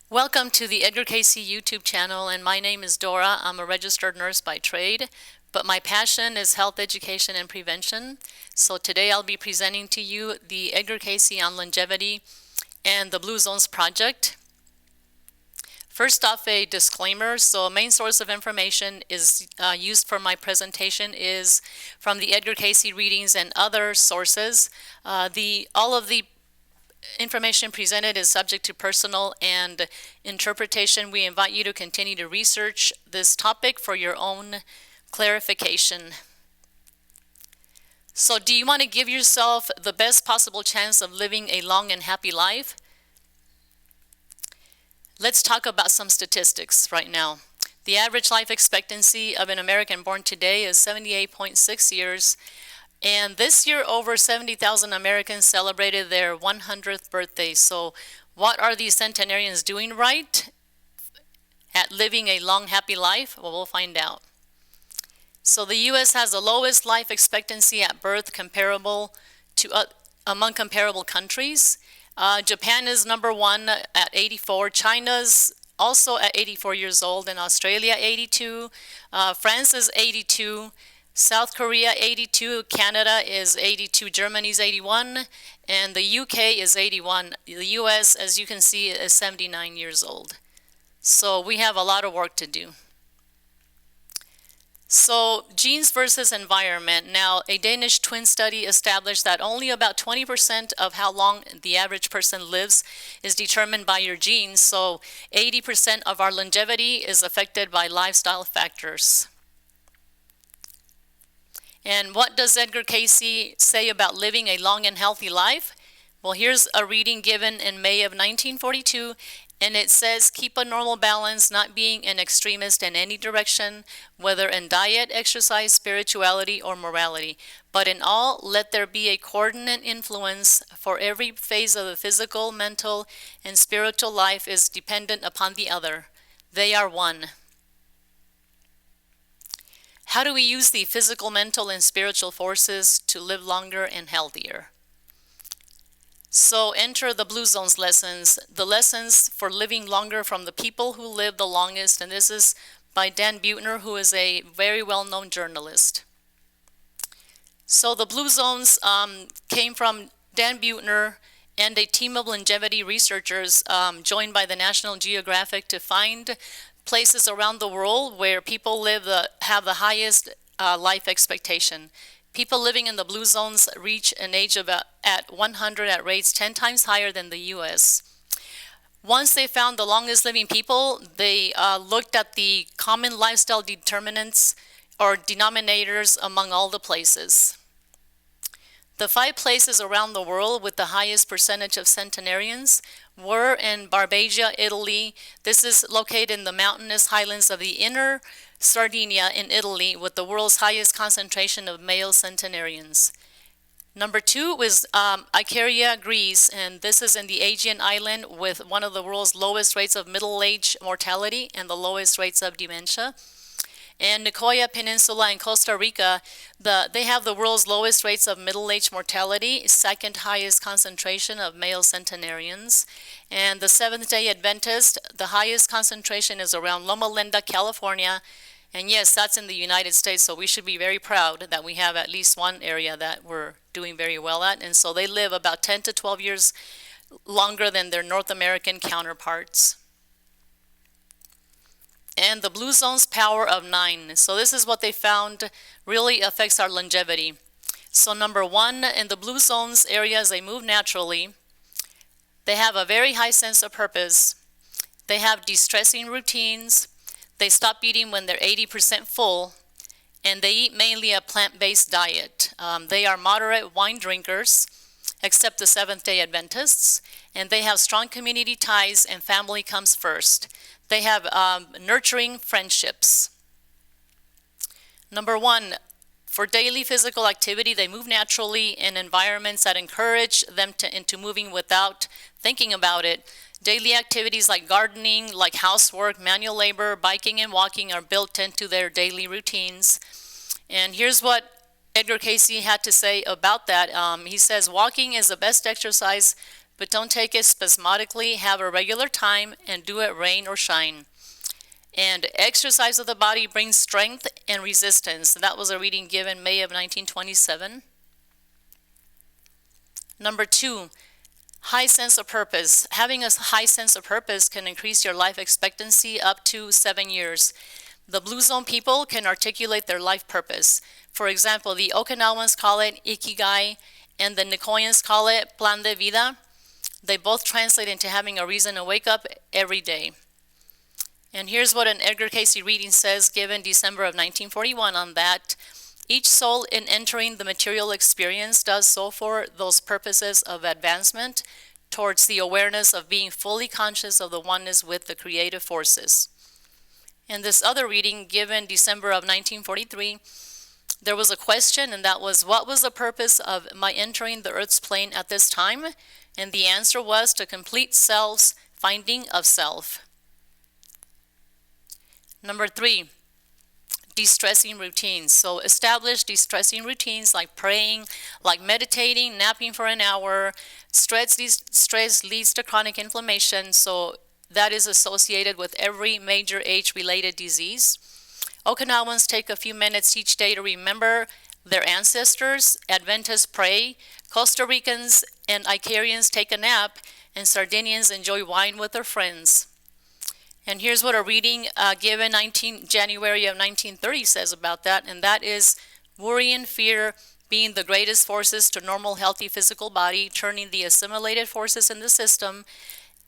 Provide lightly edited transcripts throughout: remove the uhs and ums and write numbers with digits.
Welcome to the Edgar Cayce YouTube channel, and my name is Dora. I'm a registered nurse by trade, but my passion is health education and prevention. So today I'll be presenting to you the Edgar Cayce on longevity and the Blue Zones project. First off, a disclaimer. So a main source of information is used for my presentation is from the Edgar Cayce readings and other sources. All of the information presented is subject to personal and interpretation. We invite you to continue to research this topic for your own clarification. So, do you want to give yourself the best possible chance of living a long and happy life? Let's talk about some statistics right now. The average life expectancy of an American born today is 78.6 years. And this year, over 70,000 Americans celebrated their 100th birthday. So what are these centenarians doing right at living a long, happy life? Well, we'll find out. So the U.S. has the lowest life expectancy at birth comparable to among comparable countries. Japan is number one at 84. China's also at 84 years old. And Australia, 82. France is 82. South Korea 82, Canada is 82, Germany's 81, and the UK is 81. The US, as you can see, is 79 years old. So we have a lot of work to do. So genes versus environment. Now, a Danish twin study established that only about 20% of how long the average person lives is determined by your genes. So 80% of our longevity is affected by lifestyle factors. And what does Edgar Cayce say about living a long and healthy life? Well, here's a reading given in May of 1942, and it says, keep a normal balance, not being an extremist in any direction, whether in diet, exercise, spirituality, or morality. But in all, let there be a coordinate influence, for every phase of the physical, mental, and spiritual life is dependent upon the other. They are one. How do we use the physical, mental, and spiritual forces to live longer and healthier? So enter the Blue Zones lessons, the lessons for living longer from the people who live the longest, and this is by Dan Buettner, who is a very well-known journalist. So the Blue Zones came from Dan Buettner and a team of longevity researchers joined by the National Geographic to find places around the world where people have the highest life expectation. People living in the Blue Zones reach an age of at 100 at rates 10 times higher than the U.S. Once they found the longest living people, they looked at the common lifestyle determinants or denominators among all the places. The 5 places around the world with the highest percentage of centenarians were in Barbagia, Italy. This is located in the Mountainous highlands of the inner Sardinia in Italy, with the world's highest concentration of male centenarians. Number 2 was Icaria, Greece, and this is in the Aegean island with one of the world's lowest rates of middle-age mortality and the lowest rates of dementia. And Nicoya Peninsula in Costa Rica, they have the world's lowest rates of middle-age mortality, second highest concentration of male centenarians. And the Seventh-day Adventist, the highest concentration is around Loma Linda, California. And yes, that's in the United States, so we should be very proud that we have at least one area that we're doing very well at. And so they live about 10 to 12 years longer than their North American counterparts. And the Blue Zones power of 9. So this is what they found really affects our longevity. So number 1, in the Blue Zones areas, they move naturally. They have a very high sense of purpose. They have distressing routines. They stop eating when they're 80% full. And they eat mainly a plant-based diet. They are moderate wine drinkers, except the Seventh-day Adventists. And they have strong community ties, and family comes first. They have nurturing friendships. Number 1, for daily physical activity, they move naturally in environments that encourage them into moving without thinking about it. Daily activities like gardening, like housework, manual labor, biking, and walking are built into their daily routines. And here's what Edgar Cayce had to say about that. He says, walking is the best exercise but don't take it spasmodically. Have a regular time and do it rain or shine. And exercise of the body brings strength and resistance. That was a reading given May of 1927. Number 2, high sense of purpose. Having a high sense of purpose can increase your life expectancy up to 7 years. The Blue Zone people can articulate their life purpose. For example, the Okinawans call it Ikigai, and the Nicoyans call it Plan de Vida. They both translate into having a reason to wake up every day. And here's what an Edgar Cayce reading says, given December of 1941 on that. Each soul in entering the material experience does so for those purposes of advancement towards the awareness of being fully conscious of the oneness with the creative forces. In this other reading, given December of 1943, there was a question, and that was, what was the purpose of my entering the Earth's plane at this time? And the answer was to complete self's finding of self. Number 3, distressing routines. So establish distressing routines like praying, like meditating, napping for an hour. Stress leads to chronic inflammation, so that is associated with every major age-related disease. Okinawans take a few minutes each day to remember their ancestors. Adventists pray. Costa Ricans and Icarians take a nap, and Sardinians enjoy wine with their friends. And here's what a reading given January of 1930 says about that, and that is worry and fear being the greatest forces to normal, healthy physical body, turning the assimilated forces in the system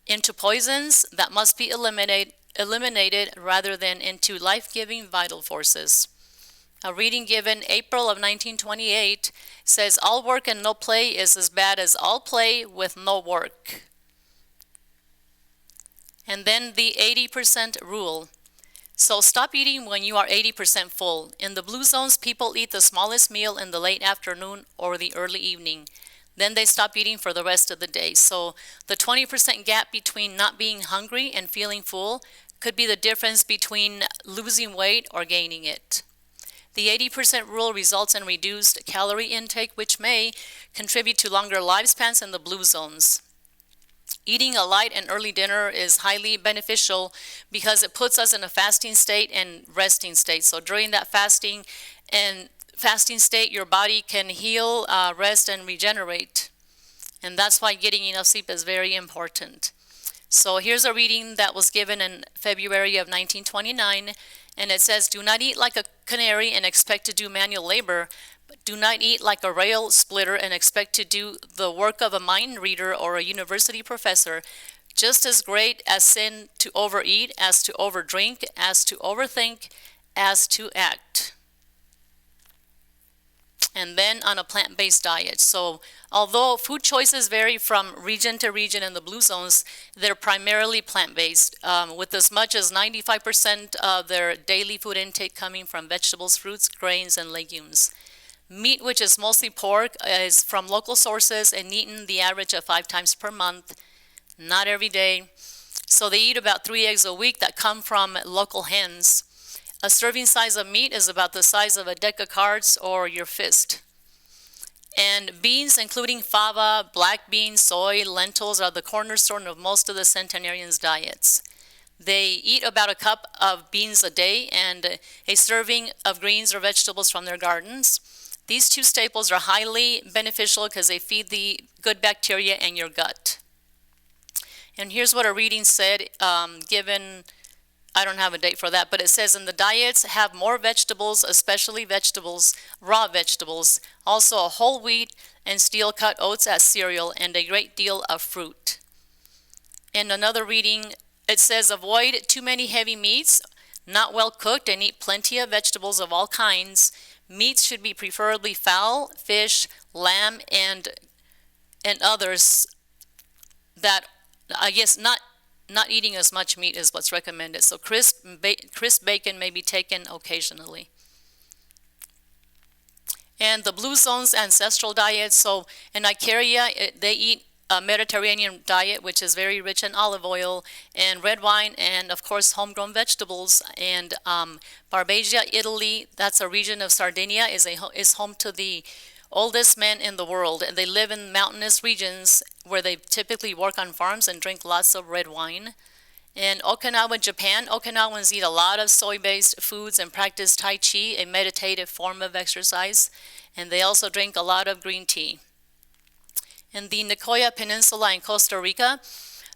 into poisons that must be eliminated rather than into life-giving vital forces. A reading given April of 1928 says, all work and no play is as bad as all play with no work. And then the 80% rule. So stop eating when you are 80% full. In the Blue Zones, people eat the smallest meal in the late afternoon or the early evening. Then they stop eating for the rest of the day. So the 20% gap between not being hungry and feeling full could be the difference between losing weight or gaining it. The 80% rule results in reduced calorie intake, which may contribute to longer lifespans in the Blue Zones. Eating a light and early dinner is highly beneficial because it puts us in a fasting state and resting state. So during that fasting state, your body can heal, rest, and regenerate. And that's why getting enough sleep is very important. So here's a reading that was given in February of 1929, and it says, do not eat like a canary and expect to do manual labor, but do not eat like a rail splitter and expect to do the work of a mind reader or a university professor. Just as great as sin to overeat, as to overdrink, as to overthink, as to act. And then on a plant-based diet. So although food choices vary from region to region in the Blue Zones, they're primarily plant-based, with as much as 95% of their daily food intake coming from vegetables, fruits, grains, and legumes. Meat, which is mostly pork, is from local sources and eaten the average of 5 times per month, not every day. So they eat about 3 eggs a week that come from local hens. A serving size of meat is about the size of a deck of cards or your fist. And beans, including fava, black beans, soy, lentils, are the cornerstone of most of the centenarians' diets. They eat about a cup of beans a day and a serving of greens or vegetables from their gardens. These two staples are highly beneficial because they feed the good bacteria in your gut. And here's what a reading said, given, I don't have a date for that, but it says in the diets have more vegetables, especially vegetables, raw vegetables, also a whole wheat and steel-cut oats as cereal, and a great deal of fruit. In another reading, it says avoid too many heavy meats, not well cooked, and eat plenty of vegetables of all kinds. Meats should be preferably fowl, fish, lamb, and others that, I guess, not eating as much meat is what's recommended. So crisp bacon may be taken occasionally. And the Blue Zone's ancestral diet, so in Icaria, they eat a Mediterranean diet, which is very rich in olive oil and red wine and, of course, homegrown vegetables. And Barbagia, Italy, that's a region of Sardinia, is home to the oldest men in the world, and they live in mountainous regions where they typically work on farms and drink lots of red wine. In Okinawa, Japan, Okinawans eat a lot of soy-based foods and practice Tai Chi, a meditative form of exercise, and they also drink a lot of green tea. In the Nicoya Peninsula in Costa Rica,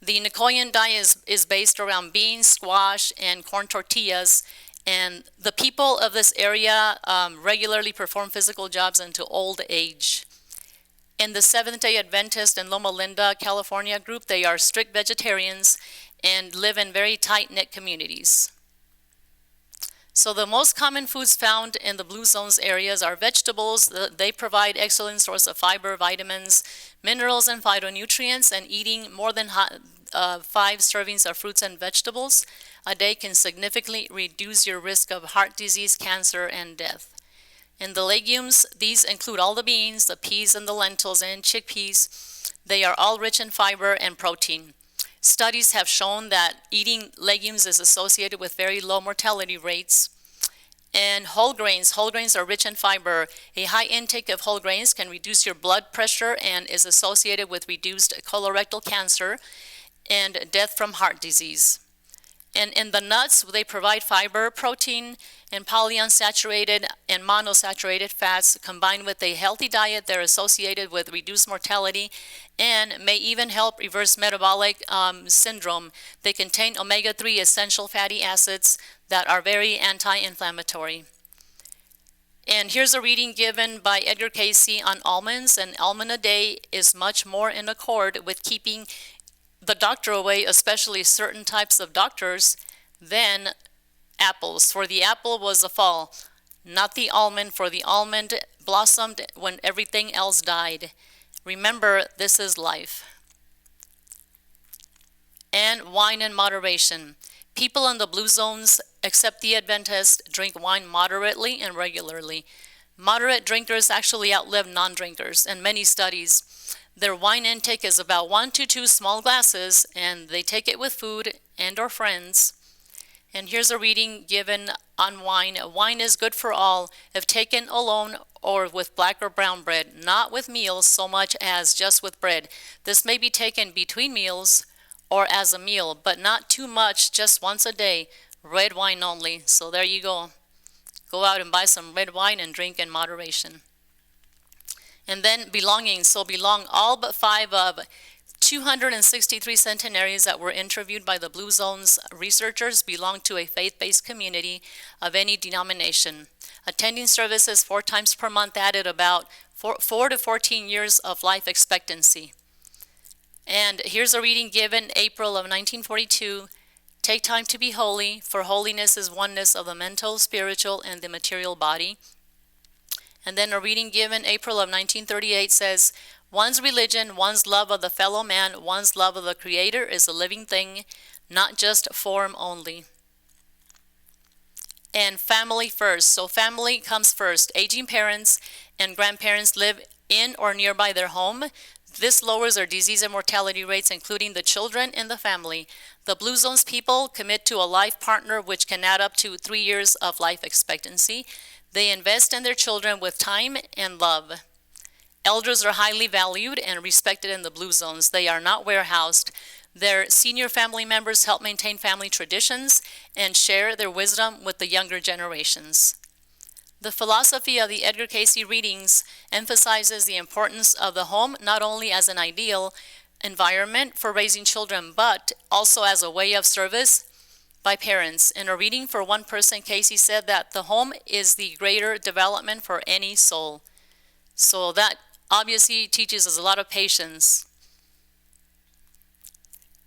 the Nicoyan diet is based around beans, squash, and corn tortillas, and the people of this area regularly perform physical jobs into old age. In the Seventh-day Adventist in Loma Linda, California group, they are strict vegetarians and live in very tight-knit communities. So the most common foods found in the Blue Zones areas are vegetables. They provide excellent source of fiber, vitamins, minerals, and phytonutrients, and eating more than 5 servings of fruits and vegetables a day can significantly reduce your risk of heart disease, cancer, and death. In the legumes, these include all the beans, the peas, and the lentils, and chickpeas. They are all rich in fiber and protein. Studies have shown that eating legumes is associated with very low mortality rates. And whole grains are rich in fiber. A high intake of whole grains can reduce your blood pressure and is associated with reduced colorectal cancer and death from heart disease. And in the nuts, they provide fiber, protein, and polyunsaturated and monosaturated fats. Combined with a healthy diet, they're associated with reduced mortality and may even help reverse metabolic syndrome. They contain omega-3 essential fatty acids that are very anti-inflammatory. And here's a reading given by Edgar Cayce on almonds. An almond a day is much more in accord with keeping the doctor away, especially certain types of doctors, than apples. For the apple was a fall, not the almond, for the almond blossomed when everything else died. Remember, this is life. And wine in moderation. People in the Blue Zones, except the Adventists, drink wine moderately and regularly. Moderate drinkers actually outlive non-drinkers. In many studies, their wine intake is about 1 to 2 small glasses, and they take it with food and or friends. And here's a reading given on wine. Wine is good for all, if taken alone or with black or brown bread, not with meals so much as just with bread. This may be taken between meals or as a meal, but not too much, just once a day. Red wine only. So there you go. Go out and buy some red wine and drink in moderation. And then belonging. So belong all but 5 of 263 centenarians that were interviewed by the Blue Zones researchers belong to a faith-based community of any denomination. Attending services 4 times per month added about 4 to 14 years of life expectancy. And here's a reading given April of 1942. Take time to be holy, for holiness is oneness of the mental, spiritual, and the material body. And then a reading given April of 1938 says, one's religion, one's love of the fellow man, one's love of the Creator is a living thing, not just form only. And family first. So family comes first. Aging parents and grandparents live in or nearby their home. This lowers their disease and mortality rates, including the children in the family. The Blue Zones people commit to a life partner, which can add up to 3 years of life expectancy. They invest in their children with time and love. Elders are highly valued and respected in the Blue Zones. They are not warehoused. Their senior family members help maintain family traditions and share their wisdom with the younger generations. The philosophy of the Edgar Cayce readings emphasizes the importance of the home not only as an ideal environment for raising children, but also as a way of service by parents. In a reading for one person, Cayce said that the home is the greater development for any soul. So that obviously teaches us a lot of patience.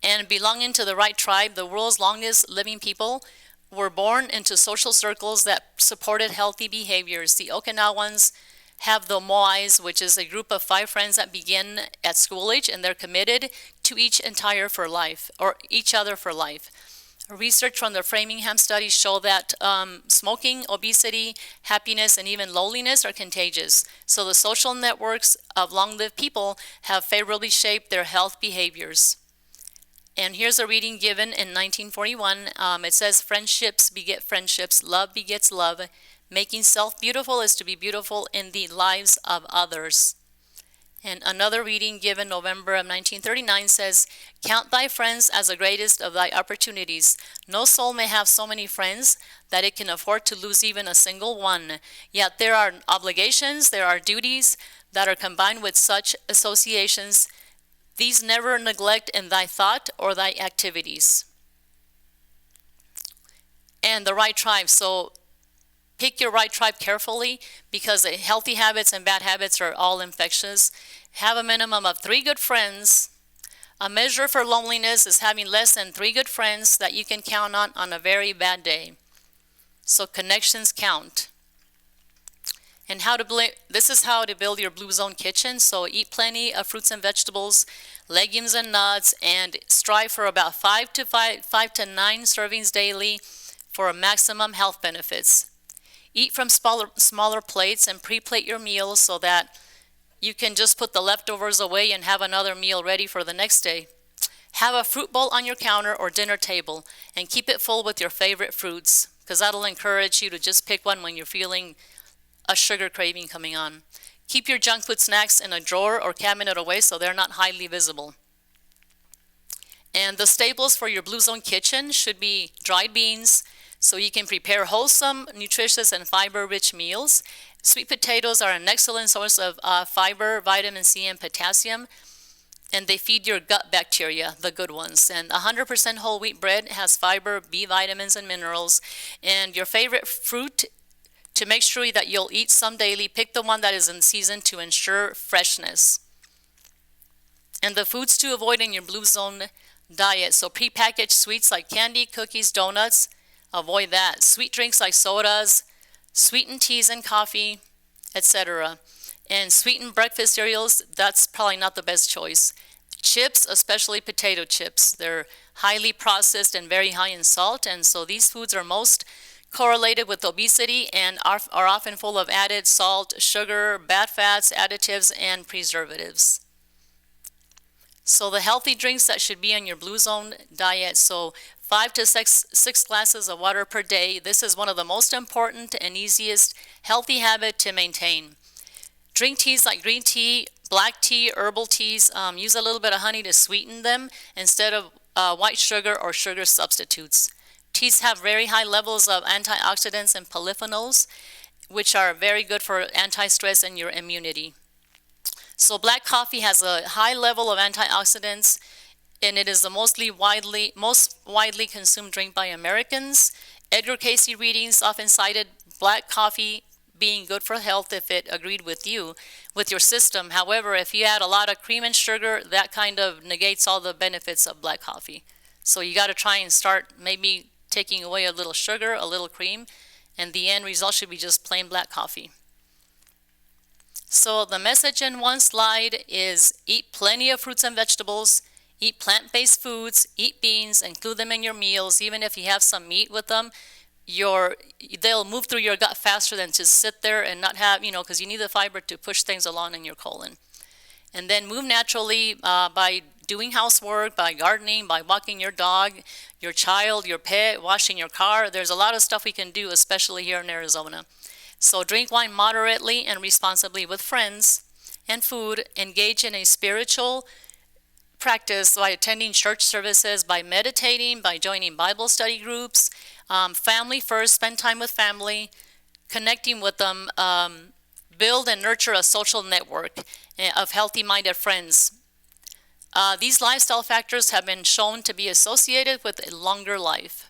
And belonging to the right tribe, the world's longest living people were born into social circles that supported healthy behaviors. The Okinawans have the Moais, which is a group of 5 friends that begin at school age, and they're committed to each other for life. Research from the Framingham study show that smoking, obesity, happiness, and even loneliness are contagious. So the social networks of long-lived people have favorably shaped their health behaviors. And here's a reading given in 1941. It says, friendships beget friendships, love begets love, Making self beautiful is to be beautiful in the lives of others. And another reading given November of 1939 says, "Count thy friends as the greatest of thy opportunities. No soul may have so many friends that it can afford to lose even a single one. Yet there are obligations, there are duties that are combined with such associations. These never neglect in thy thought or thy activities." And the right tribe. So pick your right tribe carefully, because healthy habits and bad habits are all infectious. Have a minimum of 3 good friends. A measure for loneliness is having less than 3 good friends that you can count on a very bad day. So connections count. And this is how to build your blue zone kitchen. So eat plenty of fruits and vegetables, legumes and nuts, and strive for about 5 to 9 servings daily for maximum health benefits. Eat from smaller plates and pre-plate your meals so that you can just put the leftovers away and have another meal ready for the next day. Have a fruit bowl on your counter or dinner table and keep it full with your favorite fruits, because that'll encourage you to just pick one when you're feeling a sugar craving coming on. Keep your junk food snacks in a drawer or cabinet away so they're not highly visible. And the staples for your blue zone kitchen should be dried beans, so you can prepare wholesome, nutritious, and fiber-rich meals. Sweet potatoes are an excellent source of fiber, vitamin C, and potassium, and they feed your gut bacteria, the good ones. And 100% whole wheat bread has fiber, B vitamins, and minerals. And your favorite fruit, to make sure that you'll eat some daily, pick the one that is in season to ensure freshness. And the foods to avoid in your blue zone diet. So prepackaged sweets like candy, cookies, donuts, avoid that. Sweet drinks like sodas, sweetened teas and coffee, etc. And sweetened breakfast cereals, that's probably not the best choice. Chips, especially potato chips, they're highly processed and very high in salt, and so these foods are most correlated with obesity and are often full of added salt, sugar, bad fats, additives, and preservatives. So the healthy drinks that should be on your blue zone diet, so 5 to 6 glasses of water per day. This is one of the most important and easiest healthy habit to maintain. Drink teas like green tea, black tea, herbal teas. Use a little bit of honey to sweeten them instead of white sugar or sugar substitutes. Teas have very high levels of antioxidants and polyphenols, which are very good for anti-stress and your immunity. So black coffee has a high level of antioxidants, and it is the most widely consumed drink by Americans. Edgar Cayce readings often cited black coffee being good for health if it agreed with you, with your system. However, if you add a lot of cream and sugar, that kind of negates all the benefits of black coffee. So you got to try and start maybe taking away a little sugar, a little cream, and the end result should be just plain black coffee. So the message in one slide is eat plenty of fruits and vegetables, eat plant-based foods, eat beans, include them in your meals. Even if you have some meat with them, they'll move through your gut faster than to sit there and not have, because you need the fiber to push things along in your colon. And then move naturally by doing housework, by gardening, by walking your dog, your child, your pet, washing your car. There's a lot of stuff we can do, especially here in Arizona. So drink wine moderately and responsibly with friends and food. Engage in a spiritual practice by attending church services, by meditating, by joining Bible study groups. Family first, spend time with family, connecting with them. Build and nurture a social network of healthy-minded friends. These lifestyle factors have been shown to be associated with a longer life.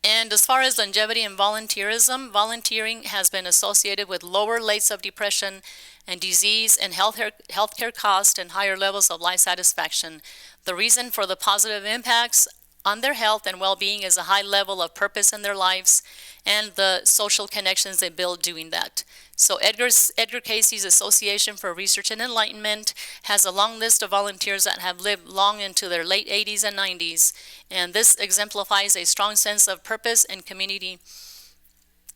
And as far as longevity and volunteerism, volunteering has been associated with lower rates of depression and disease and healthcare cost and higher levels of life satisfaction. The reason for the positive impacts on their health and well-being is a high level of purpose in their lives and the social connections they build doing that. So Edgar Cayce's Association for Research and Enlightenment has a long list of volunteers that have lived long into their late 80s and 90s, and this exemplifies a strong sense of purpose and community.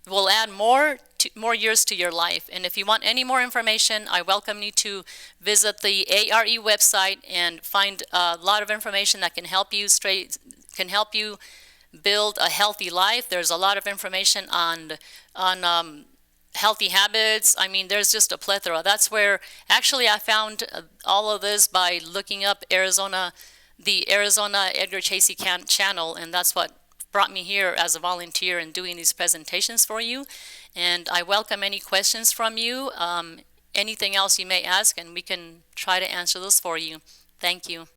Will add more years to your life. And if you want any more information, I welcome you to visit the ARE website and find a lot of information that can help you build a healthy life. There's a lot of information on healthy habits. I mean, there's just a plethora. That's where actually I found all of this by looking up the Arizona Edgar Cayce channel, and that's what brought me here as a volunteer and doing these presentations for you. And I welcome any questions from you, anything else you may ask, and we can try to answer those for you. Thank you.